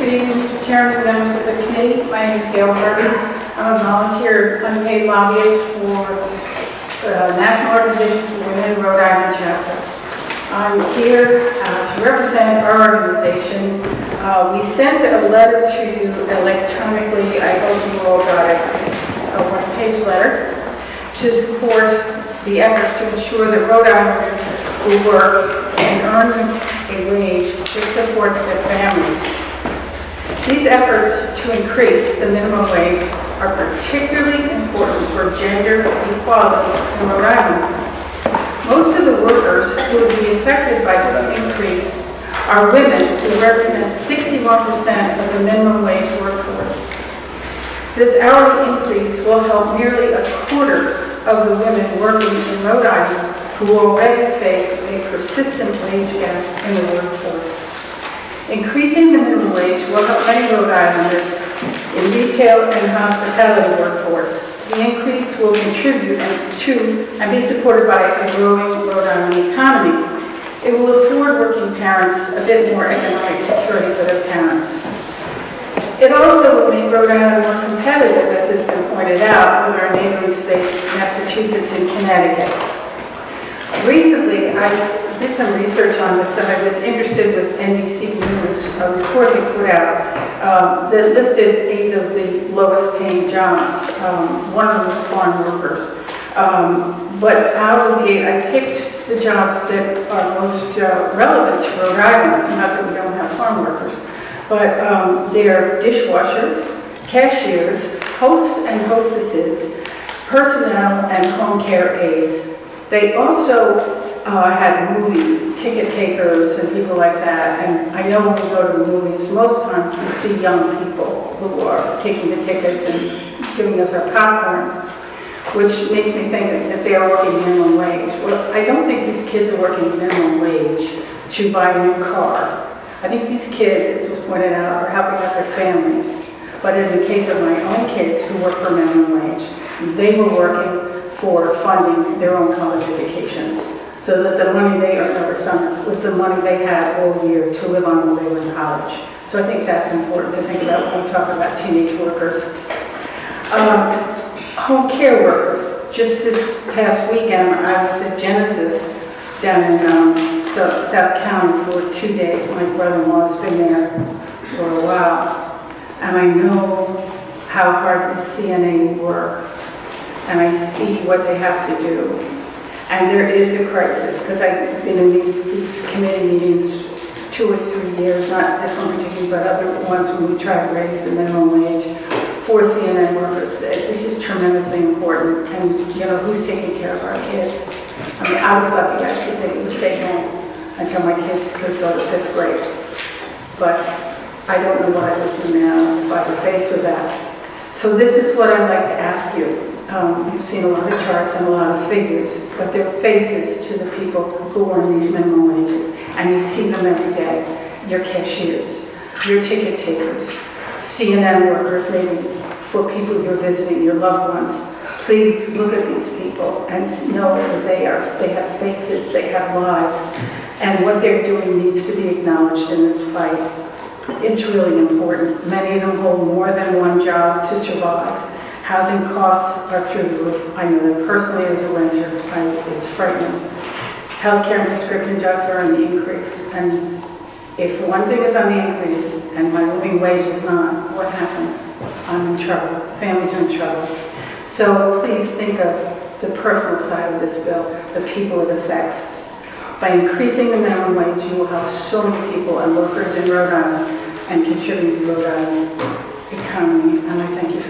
Good evening, Mr. Chairman, members of the committee. My name is Gail Murphy. I'm a volunteer unpaid lobbyist for the National Organization for Women in Rhode Island chapter. I'm here to represent our organization. We sent a letter to you electronically. I hope you all got it. It's a one-page letter to support the efforts to ensure that Rhode Islanders will work and earn a wage that supports their families. These efforts to increase the minimum wage are particularly important for gender equality in Rhode Island. Most of the workers who would be affected by this increase are women, who represent 61% of the minimum wage workforce. This hourly increase will help nearly a quarter of the women working in Rhode Island who already face a persistent wage gap in the workforce. Increasing the minimum wage will help many Rhode Islanders in retail and hospitality workforce. The increase will contribute to and be supported by a growing Rhode Island economy. It will afford working parents a bit more economic security for their parents. It also will make Rhode Island more competitive, as has been pointed out, with our neighboring states, Massachusetts and Connecticut. Recently, I did some research on this, and I was interested with NBC News, a report they put out that listed 8 of the lowest paying jobs. One of them was farm workers. But out of the 8, I picked the jobs that are most relevant to Rhode Island, not that we don't have farm workers, but they're dishwashers, cashiers, hosts and hostesses, personnel, and home care aides. They also had movie ticket takers and people like that, and I know when we go to the movies, most times we see young people who are taking the tickets and giving us our popcorn, which makes me think that they are working minimum wage. Well, I don't think these kids are working minimum wage to buy a new car. I think these kids, as was pointed out, are helping out their families. But in the case of my own kids who work for minimum wage, they were working for funding their own college educations, so that the money they earned over summers was the money they had all year to live on while they were in college. So I think that's important to think about when we talk about teenage workers. Home care workers. Just this past weekend, I was at Genesis down in South County for 2 days. My brother-in-law has been there for a while, and I know how hard the CNA work, and I see what they have to do. And there is a crisis, because I've been in these committee meetings 2 or 3 years, not this one particularly, but other ones when we try to raise the minimum wage for CNN workers. This is tremendously important, and you know, who's taking care of our kids? I mean, I was lucky I was stay home until my kids could go to 5th grade. But I don't know what I would do now if I were faced with that. So this is what I'd like to ask you. You've seen a lot of charts and a lot of figures, but they're faces to the people who earn these minimum wages, and you see them every day. Your cashiers, your ticket takers, CNN workers, maybe for people you're visiting, your loved ones. Please look at these people and know that they have faces, they have lives, and what they're doing needs to be acknowledged in this fight. It's really important. Many of them hold more than one job to survive. Housing costs are through the roof. I know that personally as a renter, it's frightening. Healthcare and prescription drugs are on the increase. And if one thing is on the increase and my living wage is not, what happens? I'm in trouble. Families are in trouble. So please think of the personal side of this bill, the people it affects. By increasing the minimum wage, you will help so many people and workers in Rhode Island and contribute to the Rhode Island economy. And I thank you for